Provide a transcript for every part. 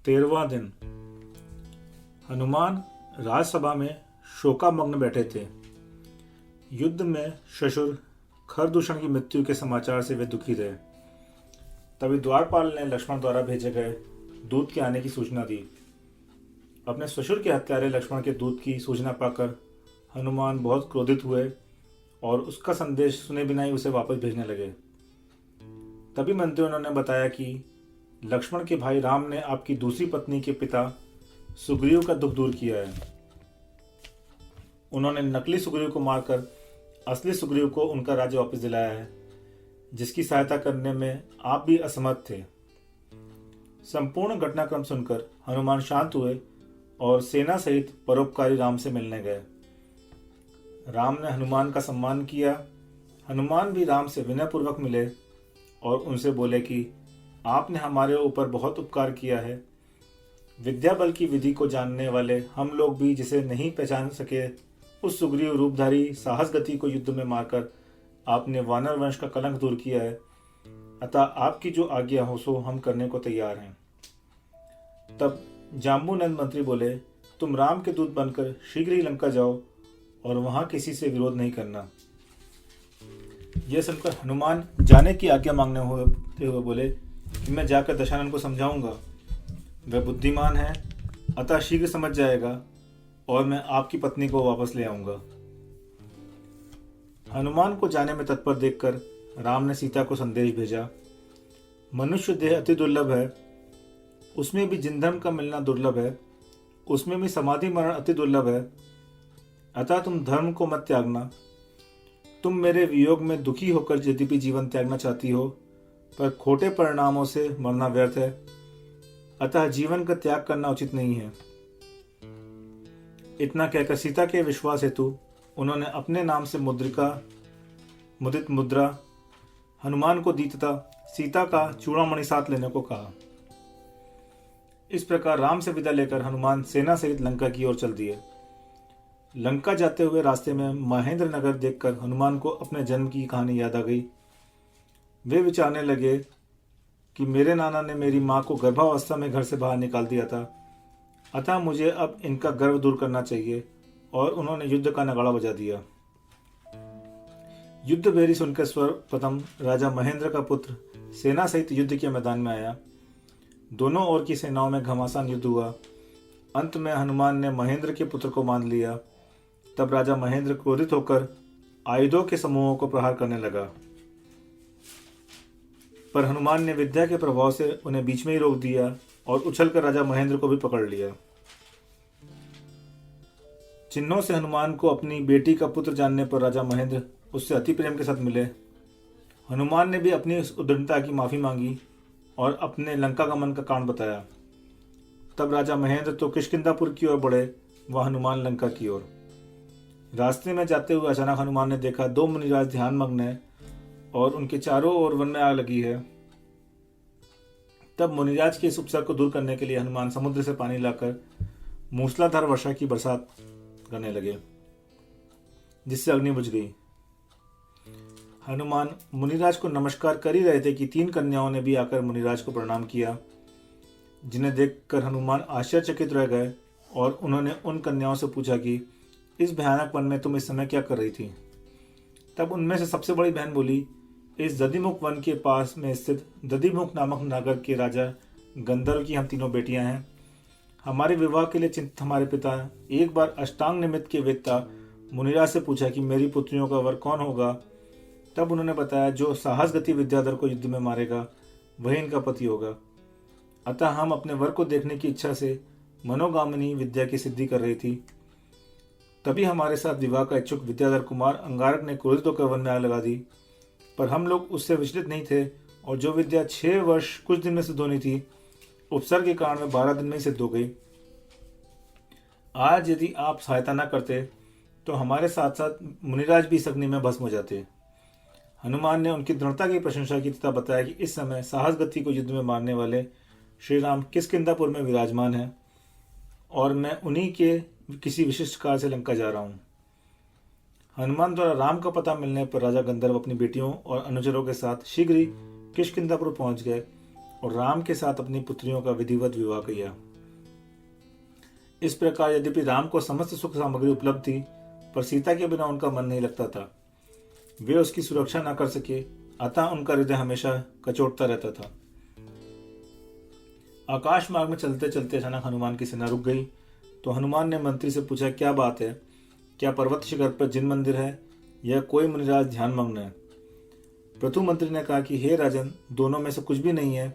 13वां दिन। हनुमान राजसभा में शोकामग्न बैठे थे। युद्ध में ससुर खरदूषण की मृत्यु के समाचार से वे दुखी थे। तभी द्वारपाल ने लक्ष्मण द्वारा भेजे गए दूत के आने की सूचना दी। अपने ससुर के हत्यारे लक्ष्मण के दूत की सूचना पाकर हनुमान बहुत क्रोधित हुए और उसका संदेश सुने बिना ही उसे वापस भेजने लगे। तभी मंत्रियों ने बताया कि लक्ष्मण के भाई राम ने आपकी दूसरी पत्नी के पिता सुग्रीव का दुख दूर किया है। उन्होंने नकली सुग्रीव को मारकर असली सुग्रीव को उनका राज्य वापस दिलाया है, जिसकी सहायता करने में आप भी असमर्थ थे। संपूर्ण घटनाक्रम सुनकर हनुमान शांत हुए और सेना सहित परोपकारी राम से मिलने गए। राम ने हनुमान का सम्मान किया। हनुमान भी राम से विनयपूर्वक मिले और उनसे बोले कि आपने हमारे ऊपर बहुत उपकार किया है। विद्या बल की विधि को जानने वाले हम लोग भी जिसे नहीं पहचान सके, उस सुग्रीव रूपधारी साहस गति को युद्ध में मारकर आपने वानर वंश का कलंक दूर किया है। अतः आपकी जो आज्ञा हो सो हम करने को तैयार हैं। तब जाम्बूनंद मंत्री बोले, तुम राम के दूत बनकर शीघ्र ही लंका जाओ और वहां किसी से विरोध नहीं करना। यह सुनकर हनुमान जाने की आज्ञा मांगने हुए बोले कि मैं जाकर दशानन को समझाऊंगा। वह बुद्धिमान है, अतः शीघ्र समझ जाएगा और मैं आपकी पत्नी को वापस ले आऊंगा। हनुमान को जाने में तत्पर देखकर राम ने सीता को संदेश भेजा। मनुष्य देह अति दुर्लभ है, उसमें भी जिनधर्म का मिलना दुर्लभ है, उसमें भी समाधि मरण अति दुर्लभ है। अतः तुम धर्म को मत त्यागना। तुम मेरे वियोग में दुखी होकर यद्यपि जीवन त्यागना चाहती हो, पर खोटे परिणामों से मरना व्यर्थ है। अतः जीवन का त्याग करना उचित नहीं है। इतना कहकर सीता के विश्वास हेतु उन्होंने अपने नाम से मुद्रित मुद्रा हनुमान को दी तथा सीता का चूड़ामणि साथ लेने को कहा। इस प्रकार राम से विदा लेकर हनुमान सेना सहित लंका की ओर चल दिए। लंका जाते हुए रास्ते में महेंद्र नगर देखकर हनुमान को अपने जन्म की कहानी याद आ गई। वे विचारने लगे कि मेरे नाना ने मेरी माँ को गर्भावस्था में घर से बाहर निकाल दिया था, अतः मुझे अब इनका गर्व दूर करना चाहिए, और उन्होंने युद्ध का नगाड़ा बजा दिया। युद्ध भेरी सुनकर सर्वप्रथम राजा महेंद्र का पुत्र सेना सहित युद्ध के मैदान में आया। दोनों ओर की सेनाओं में घमासान युद्ध हुआ। अंत में हनुमान ने महेंद्र के पुत्र को मान लिया। तब राजा महेंद्र क्रोधित होकर आयुधों के समूहों को प्रहार करने लगा, पर हनुमान ने विद्या के प्रभाव से उन्हें बीच में ही रोक दिया और उछलकर राजा महेंद्र को भी पकड़ लिया। चिन्हों से हनुमान को अपनी बेटी का पुत्र जानने पर राजा महेंद्र उससे अति प्रेम के साथ मिले। हनुमान ने भी अपनी उस उद्दंडता की माफी मांगी और अपने लंका गमन का कारण बताया। तब राजा महेंद्र तो किष्किंधापुर की ओर बढ़े, वह हनुमान लंका की ओर। रास्ते में जाते हुए अचानक हनुमान ने देखा दो मुनिराज ध्यान मग्न है और उनके चारों ओर वन में आग लगी है। तब मुनिराज के इस उपसर्ग को दूर करने के लिए हनुमान समुद्र से पानी लाकर मूसलाधार वर्षा की बरसात करने लगे, जिससे अग्नि बुझ गई। हनुमान मुनिराज को नमस्कार कर ही रहे थे कि तीन कन्याओं ने भी आकर मुनिराज को प्रणाम किया, जिन्हें देखकर हनुमान आश्चर्यचकित रह गए और उन्होंने उन कन्याओं से पूछा कि इस भयानक वन में तुम इस समय क्या कर रही थी। तब उनमें से सबसे बड़ी बहन बोली, इस दधिमुख वन के पास में स्थित दधिमुख नामक नगर के राजा गंधर्व की हम तीनों बेटियां हैं। हमारे विवाह के लिए चिंतित हमारे पिता एक बार अष्टांग निमित्त के वेत्ता मुनिराज से पूछा कि मेरी पुत्रियों का वर कौन होगा। तब उन्होंने बताया, जो साहस गति विद्याधर को युद्ध में मारेगा वही इनका पति होगा। अतः हम अपने वर को देखने की इच्छा से मनोगामिनी विद्या की सिद्धि कर रही थी। तभी हमारे साथ विवाह का इच्छुक विद्याधर कुमार अंगारक ने क्रोधित होकर वन में आग लगा दी, पर हम लोग उससे विचलित नहीं थे और जो विद्या 6 वर्ष कुछ दिन में सिद्ध होनी थी, उपसर्ग के कारण में 12 दिन में ही सिद्ध हो गई। आज यदि आप सहायता न करते तो हमारे साथ साथ मुनिराज भी इस अग्नि में भस्म हो जाते। हनुमान ने उनकी दृढ़ता की प्रशंसा की तथा बताया कि इस समय साहस गति को युद्ध में मारने वाले श्री राम किष्किंधापुर में विराजमान है और मैं उन्हीं के किसी विशिष्ट कार्य से लंका जा रहा हूँ। हनुमान द्वारा राम का पता मिलने पर राजा गंधर्व अपनी बेटियों और अनुचरों के साथ शीघ्र ही किष्किंधापुर पहुंच गए और राम के साथ अपनी पुत्रियों का विधिवत विवाह किया। इस प्रकार यद्यपि राम को समस्त सुख सामग्री उपलब्ध थी, पर सीता के बिना उनका मन नहीं लगता था। वे उसकी सुरक्षा न कर सके, अतः उनका हृदय हमेशा कचोटता रहता था। आकाश मार्ग में चलते चलते अचानक हनुमान की सेना रुक गई। तो हनुमान ने मंत्री से पूछा, क्या बात है? क्या पर्वत शिखर पर जिन मंदिर है या कोई मुनिराज ध्यान मग्न है? प्रथु मंत्री ने कहा कि हे राजन, दोनों में से कुछ भी नहीं है,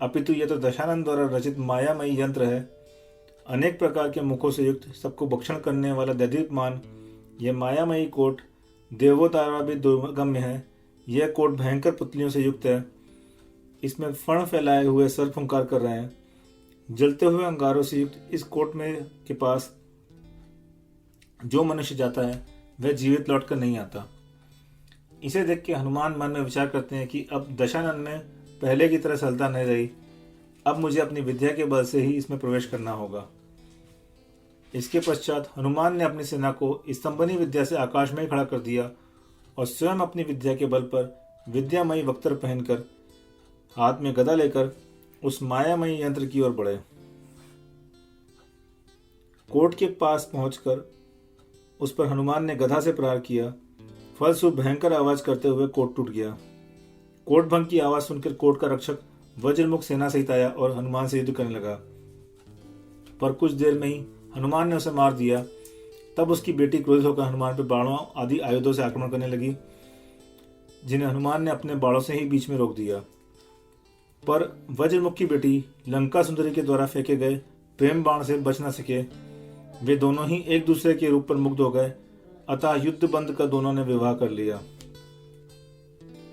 अपितु यह तो दशानन द्वारा रचित मायामयी यंत्र है। अनेक प्रकार के मुखों से युक्त, सबको भक्षण करने वाला दैदीप्यमान यह मायामयी कोट देवोतारा भी दुर्गम्य है। यह कोट भयंकर पुतलियों से युक्त है। इसमें फण फैलाए हुए सर्प हुंकार कर रहे हैं। जलते हुए अंगारों से युक्त इस कोट में के पास जो मनुष्य जाता है वह जीवित लौटकर नहीं आता। इसे देख के हनुमान मन में विचार करते हैं कि अब दशानन में पहले की तरह सरलता नहीं रही। अब मुझे अपनी विद्या के बल से ही इसमें प्रवेश करना होगा। इसके पश्चात हनुमान ने अपनी सेना को स्तंभनी विद्या से आकाश में ही खड़ा कर दिया और स्वयं अपनी विद्या के बल पर विद्यामयी वक्त्र पहनकर हाथ में गदा लेकर उस मायामयी यंत्र की ओर बढ़े। कोट के पास पहुंचकर उस पर हनुमान ने गदा से प्रहार किया। फलस्वरूप भयंकर आवाज करते हुए कोट टूट गया। कोट भंग की आवाज सुनकर कोट का रक्षक वज्रमुख सेना सहित आया और हनुमान से युद्ध करने लगा, पर कुछ देर में ही हनुमान ने उसे मार दिया। तब उसकी बेटी क्रोधित होकर हनुमान पर बाणों आदि आयुधों से आक्रमण करने लगी, जिन्हें हनुमान ने अपने बाणों से ही बीच में रोक दिया। पर वज्रमुख की बेटी लंका सुंदरी के द्वारा फेंके गए प्रेम बाण से बच न सके। वे दोनों ही एक दूसरे के रूप पर मुग्ध हो गए, अतः युद्ध बंद कर दोनों ने विवाह कर लिया।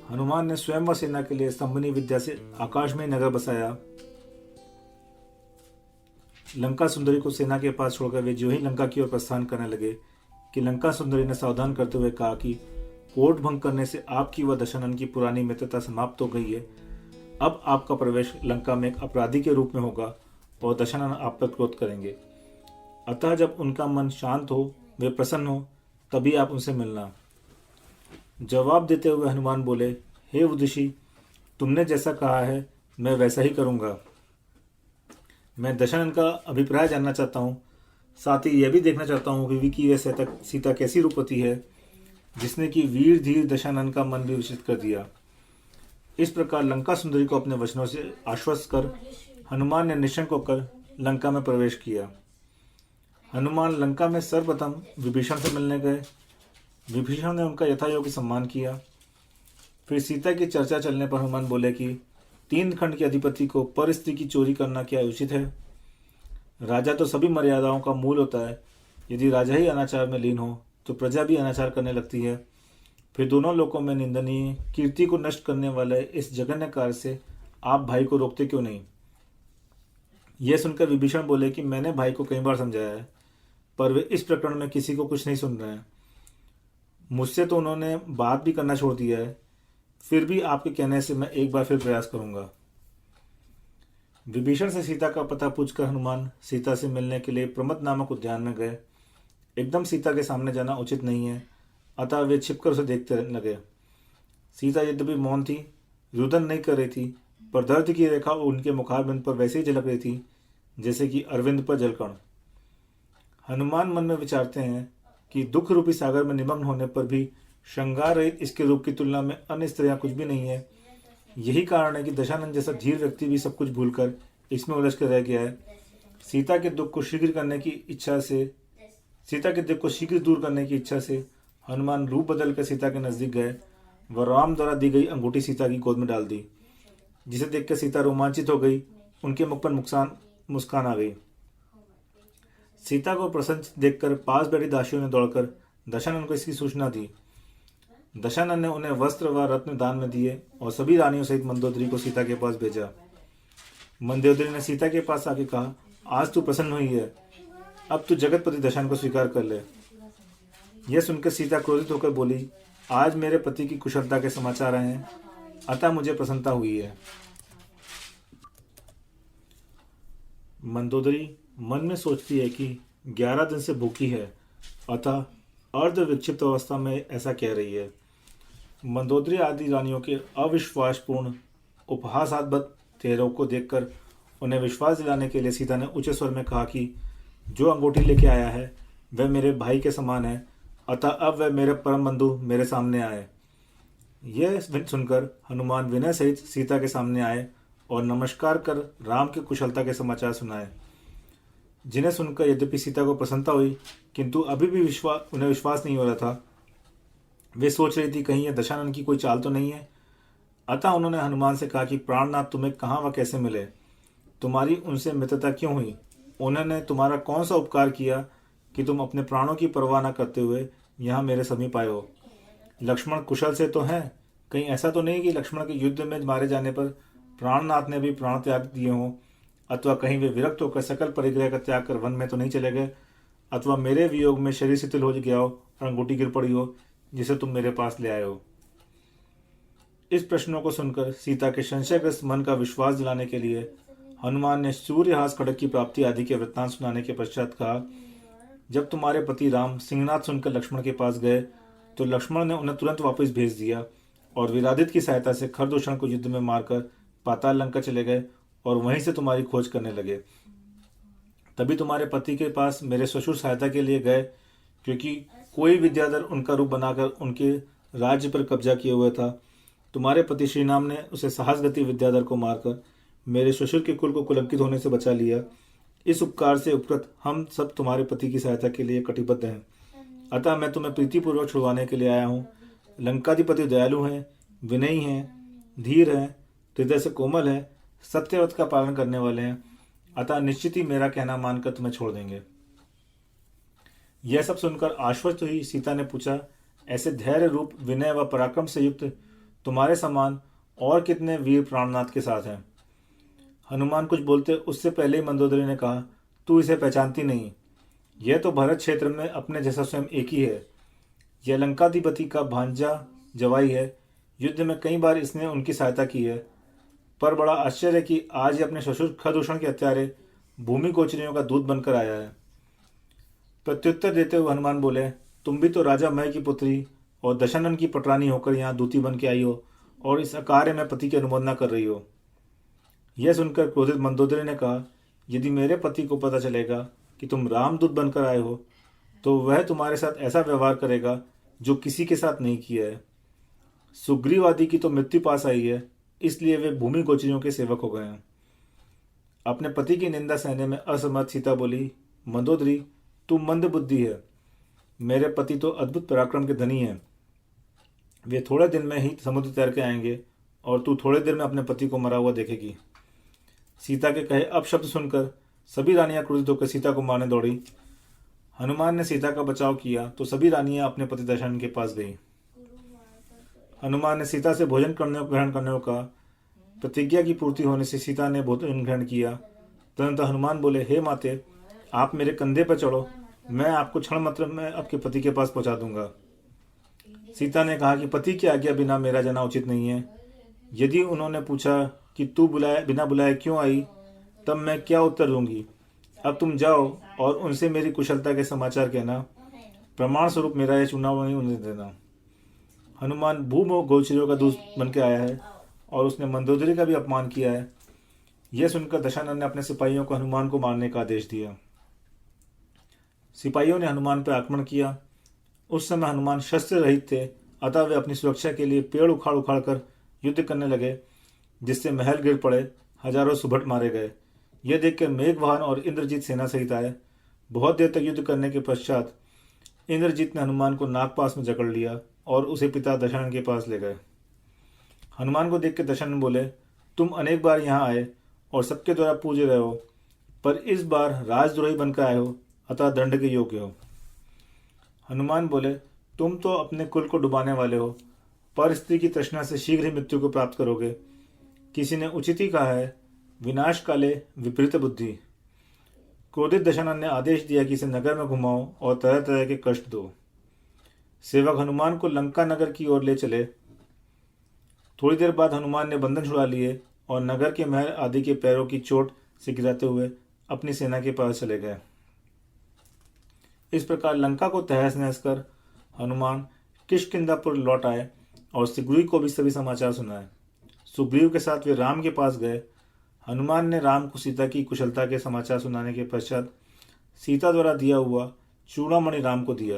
हनुमान ने स्वयं व सेना के लिए स्तंभनी विद्या से आकाश में नगर बसाया। लंका सुंदरी को सेना के पास छोड़कर वे जो ही लंका की ओर प्रस्थान करने लगे कि लंका सुंदरी ने सावधान करते हुए कहा कि कोट भंग करने से आपकी व दशानन की पुरानी मित्रता समाप्त हो गई है। अब आपका प्रवेश लंका में एक अपराधी के रूप में होगा और दशानन आप पर क्रोध करेंगे। अतः जब उनका मन शांत हो, वे प्रसन्न हो, तभी आप उनसे मिलना। जवाब देते हुए हनुमान बोले, हे विदुषी, तुमने जैसा कहा है मैं वैसा ही करूंगा। मैं दशानन का अभिप्राय जानना चाहता हूँ, साथ ही यह भी देखना चाहता हूँ कि वह सीता कैसी रूपवती है, जिसने कि वीर धीर दशानन का मन भी विचलित कर दिया। इस प्रकार लंका सुंदरी को अपने वचनों से आश्वस्त कर हनुमान ने निशंक होकर लंका में प्रवेश किया। हनुमान लंका में सर्वप्रथम विभीषण से मिलने गए। विभीषण ने उनका यथायोग्य सम्मान किया। फिर सीता की चर्चा चलने पर हनुमान बोले कि 3 खंड के अधिपति को पर स्त्री की चोरी करना क्या उचित है? राजा तो सभी मर्यादाओं का मूल होता है। यदि राजा ही अनाचार में लीन हो तो प्रजा भी अनाचार करने लगती है। फिर दोनों लोकों में निंदनीय कीर्ति को नष्ट करने वाले इस जघन्य कार्य से आप भाई को रोकते क्यों नहीं? यह सुनकर विभीषण बोले कि मैंने भाई को कई बार समझाया है, पर वे इस प्रकरण में किसी को कुछ नहीं सुन रहे हैं। मुझसे तो उन्होंने बात भी करना छोड़ दिया है। फिर भी आपके कहने से मैं एक बार फिर प्रयास करूंगा। विभीषण से सीता का पता पूछकर हनुमान सीता से मिलने के लिए प्रमद नामक उद्यान में गए। एकदम सीता के सामने जाना उचित नहीं है, अतः वे छिपकर उसे देखते लगे। सीता यद्यपि मौन थी, रुदन नहीं कर रही थी, पर दर्द की रेखा उनके मुखारबिंद पर वैसे ही झलक रही थी जैसे कि अरविंद पर जलकण। हनुमान मन में विचारते हैं कि दुख रूपी सागर में निमग्न होने पर भी श्रृंगार रहित इसके रूप की तुलना में अन्य स्त्रियां कुछ भी नहीं है। यही कारण है कि दशानन जैसा धीर व्यक्ति भी सब कुछ भूलकर इसमें उलझ कर रह गया है। सीता के दुख को शीघ्र दूर करने की इच्छा से हनुमान रूप बदल कर सीता के नजदीक गए व राम द्वारा दी गई अंगूठी सीता की गोद में डाल दी, जिसे देखकर सीता रोमांचित हो गई। उनके मुख पर मुस्कान आ गई। सीता को प्रसन्न देखकर पास बैठी दासियों ने दौड़कर दशानन को इसकी सूचना दी। दशानन ने उन्हें वस्त्र व रत्न दान में दिए और सभी रानियों सहित मंदोदरी को सीता के पास भेजा। मंदोदरी ने सीता के पास आके कहा, आज तू प्रसन्न हुई है, अब तू जगतपति दशानन को स्वीकार कर ले। यह सुनकर सीता क्रोधित होकर बोली, आज मेरे पति की कुशलता के समाचार आए हैं, अतः मुझे प्रसन्नता हुई है। मंदोदरी मन में सोचती है कि 11 दिन से भूखी है, अतः अर्ध विक्षिप्त अवस्था में ऐसा कह रही है। मंदोदरी आदि रानियों के अविश्वासपूर्ण उपहासात्मक चेहरों को देखकर उन्हें विश्वास दिलाने के लिए सीता ने ऊंचे स्वर में कहा कि जो अंगूठी लेके आया है वह मेरे भाई के समान है, अतः अब वह मेरे परम बंधु मेरे सामने आए। यह सुनकर हनुमान विनय सहित सीता के सामने आए और नमस्कार कर राम की कुशलता के समाचार सुनाए, जिन्हें सुनकर यद्यपि सीता को प्रसन्नता हुई किंतु अभी भी उन्हें विश्वास नहीं हो रहा था। वे सोच रही थी कहीं यह दशानन की कोई चाल तो नहीं है। अतः उन्होंने हनुमान से कहा कि प्राणनाथ तुम्हें कहाँ व कैसे मिले, तुम्हारी उनसे मित्रता क्यों हुई, उन्होंने तुम्हारा कौन सा उपकार किया कि तुम अपने प्राणों की परवाह न करते हुए यहाँ मेरे समीप आए हो। लक्ष्मण कुशल से तो हैं, कहीं ऐसा तो नहीं कि लक्ष्मण के युद्ध में मारे जाने पर प्राणनाथ ने भी प्राण त्याग दिए हों, अथवा कहीं वे विरक्त होकर सकल परिग्रह का त्याग कर वन में तो नहीं चले गए, अथवा मेरे वियोग में शरीर शिथिल हो गया हो और अंगूठी गिर पड़ी हो जिसे तुम मेरे पास ले आए हो। इस प्रश्नों को सुनकर सीता के संशयग्रस्त मन का विश्वास दिलाने के लिए हनुमान ने सूर्यहास खड्ग की प्राप्ति आदि के वृत्तांत सुनाने के पश्चात कहा, जब तुम्हारे पति राम सिंहनाद सुनकर लक्ष्मण के पास गए तो लक्ष्मण ने उन्हें तुरंत वापस भेज दिया और विरादित की सहायता से खरदूषण को युद्ध में मारकर पाताल लंका चले गए और वहीं से तुम्हारी खोज करने लगे। तभी तुम्हारे पति के पास मेरे ससुर सहायता के लिए गए, क्योंकि कोई विद्याधर उनका रूप बनाकर उनके राज्य पर कब्जा किए हुए था। तुम्हारे पति श्रीराम ने उसे साहसगति विद्याधर को मारकर मेरे ससुर के कुल को कुलंकित होने से बचा लिया। इस उपकार से उपकृत हम सब तुम्हारे पति की सहायता के लिए कटिबद्ध हैं। अतः मैं तुम्हें प्रीतिपूर्वक छुड़वाने के लिए आया हूँ। लंकाधिपति दयालु हैं, विनयी हैं, धीर हैं, हृदय से कोमल है, सत्यव्रत का पालन करने वाले हैं, अतः निश्चित ही मेरा कहना मानकर तुम्हें छोड़ देंगे। यह सब सुनकर आश्वस्त हुई सीता ने पूछा, ऐसे धैर्य रूप विनय व पराक्रम से युक्त तुम्हारे समान और कितने वीर प्राणनाथ के साथ हैं। हनुमान कुछ बोलते उससे पहले ही मंदोदरी ने कहा, तू इसे पहचानती नहीं, यह तो भरत क्षेत्र में अपने जैसा स्वयं एक ही है। यह लंकाधिपति का भांजा जवाई है, युद्ध में कई बार इसने उनकी सहायता की है, पर बड़ा आश्चर्य कि आज ये अपने ससुर खरदूषण के हत्यारे भूमि गोचरियों का दूत बनकर आया है। प्रत्युत्तर देते हुए हनुमान बोले, तुम भी तो राजा मय की पुत्री और दशानन की पटरानी होकर यहाँ दूती बन के आई हो और इस अकार्य में पति की अनुमोदना कर रही हो। यह सुनकर क्रोधित मंदोदरी ने कहा, यदि मेरे पति को पता चलेगा कि तुम रामदूत बनकर आए हो तो वह तुम्हारे साथ ऐसा व्यवहार करेगा जो किसी के साथ नहीं किया है। सुग्रीव आदि की तो मृत्यु पास आई है, इसलिए वे भूमि गोचरियों के सेवक हो गए हैं। अपने पति की निंदा सहने में असमर्थ सीता बोली, मंदोदरी तू मंद बुद्धि है, मेरे पति तो अद्भुत पराक्रम के धनी हैं। वे थोड़े दिन में ही समुद्र तैर के आएंगे और तू थोड़े देर में अपने पति को मरा हुआ देखेगी। सीता के कहे अपशब्द सुनकर सभी रानियां क्रोधित होकर सीता को मारने दौड़ी। हनुमान ने सीता का बचाव किया तो सभी रानियां अपने पति दशरथ के पास गई। हनुमान ने सीता से भोजन ग्रहण करने का प्रतिज्ञा की पूर्ति होने से सीता ने भोजन ग्रहण किया। तुरंत हनुमान बोले, हे माते, आप मेरे कंधे पर चढ़ो, मैं आपको क्षण मात्र में आपके पति के पास पहुंचा दूंगा। सीता ने कहा कि पति की आज्ञा बिना मेरा जाना उचित नहीं है। यदि उन्होंने पूछा कि तू बिना बुलाए क्यों आई, तब मैं क्या उत्तर दूंगी। अब तुम जाओ और उनसे मेरी कुशलता के समाचार कहना, प्रमाण स्वरूप मेरा यह चुनाव नहीं उन्हें देना। हनुमान भूमि गोचरियों का दूत बन के आया है और उसने मंदोदरी का भी अपमान किया है। यह सुनकर दशानन ने अपने सिपाहियों को हनुमान को मारने का आदेश दिया। सिपाहियों ने हनुमान पर आक्रमण किया। उस समय हनुमान शस्त्र रहित थे, अतः वे अपनी सुरक्षा के लिए पेड़ उखाड़ उखाड़ कर युद्ध करने लगे, जिससे महल गिर पड़े, हजारों सुभट मारे गए। यह देखकर मेघवाहन और इंद्रजीत सेना सहित आए। बहुत देर तक युद्ध करने के पश्चात इंद्रजीत ने हनुमान को नागपास में जकड़ लिया और उसे पिता दशरथ के पास ले गए। हनुमान को देखकर दशरथ बोले, तुम अनेक बार यहाँ आए और सबके द्वारा पूजे रहे हो, पर इस बार राजद्रोही बनकर आए हो, अतः दंड के योग्य हो। हनुमान बोले, तुम तो अपने कुल को डुबाने वाले हो, पर स्त्री की तृष्णा से शीघ्र ही मृत्यु को प्राप्त करोगे। किसी ने उचित ही कहा है, विनाश काले विपरीत बुद्धि। क्रोधित दशानन ने आदेश दिया कि इसे नगर में घुमाओ और तरह तरह के कष्ट दो। सेवक हनुमान को लंका नगर की ओर ले चले। थोड़ी देर बाद हनुमान ने बंधन छुड़ा लिए और नगर के महल आदि के पैरों की चोट से गिराते हुए अपनी सेना के पास चले गए। इस प्रकार लंका को तहस नहस कर हनुमान किष्किंधापुर लौट आए और सुग्रीव को भी सभी समाचार सुनाए। सुग्रीव के साथ वे राम के पास गए। हनुमान ने राम को सीता की कुशलता के समाचार सुनाने के पश्चात सीता द्वारा दिया हुआ चूड़ामणि राम को दिया।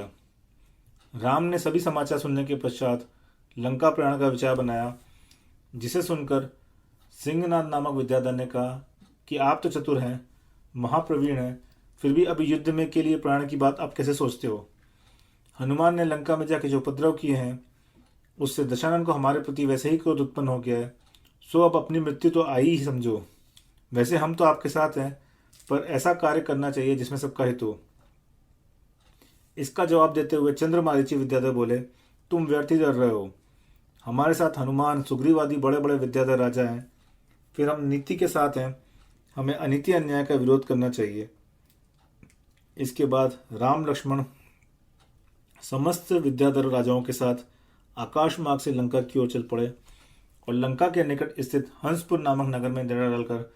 राम ने सभी समाचार सुनने के पश्चात लंका प्रयाण का विचार बनाया, जिसे सुनकर सिंहनाद नामक विद्याधर ने कहा कि आप तो चतुर हैं, महाप्रवीण हैं, फिर भी अभी युद्ध में के लिए प्राण की बात आप कैसे सोचते हो। हनुमान ने लंका में जाके जो उपद्रव किए हैं उससे दशानन को हमारे प्रति वैसे ही क्रोध उत्पन्न हो गया है, सो अब अपनी मृत्यु तो आई ही समझो। वैसे हम तो आपके साथ हैं, पर ऐसा कार्य करना चाहिए जिसमें सबका हित हो। इसका जवाब देते हुए चंद्रमारीची विद्याधर बोले, तुम व्यर्थ ही डर रहे हो। हमारे साथ हनुमान, सुग्रीव आदि बड़े बड़े विद्याधर राजा हैं, फिर हम नीति के साथ हैं, हमें अनीति अन्याय का विरोध करना चाहिए। इसके बाद राम लक्ष्मण समस्त विद्याधर राजाओं के साथ आकाश मार्ग से लंका की ओर चल पड़े और लंका के निकट स्थित हंसपुर नामक नगर में डेरा डालकर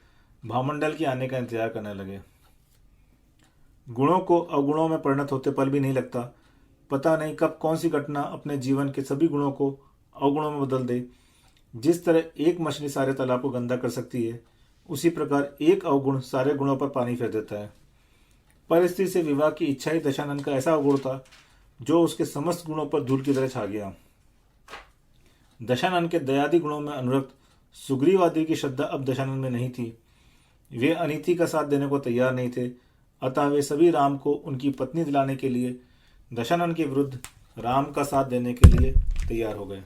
भामंडल के आने का इंतजार करने लगे। गुणों को अवगुणों में परिणत होते पल भी नहीं लगता। पता नहीं कब कौन सी घटना अपने जीवन के सभी गुणों को अवगुणों में बदल दे। जिस तरह एक मछली सारे तालाब को गंदा कर सकती है, उसी प्रकार एक अवगुण सारे गुणों पर पानी फेर देता है। पर स्त्री से विवाह की इच्छा ही दशानन का ऐसा अवगुण था जो उसके समस्त गुणों पर धूल की तरह छा गया। दशानन के दयादि गुणों में अनुरक्त सुग्रीव आदि की श्रद्धा अब दशानन में नहीं थी। वे अनीति का साथ देने को तैयार नहीं थे, अतः वे सभी राम को उनकी पत्नी दिलाने के लिए दशानन के विरुद्ध राम का साथ देने के लिए तैयार हो गए।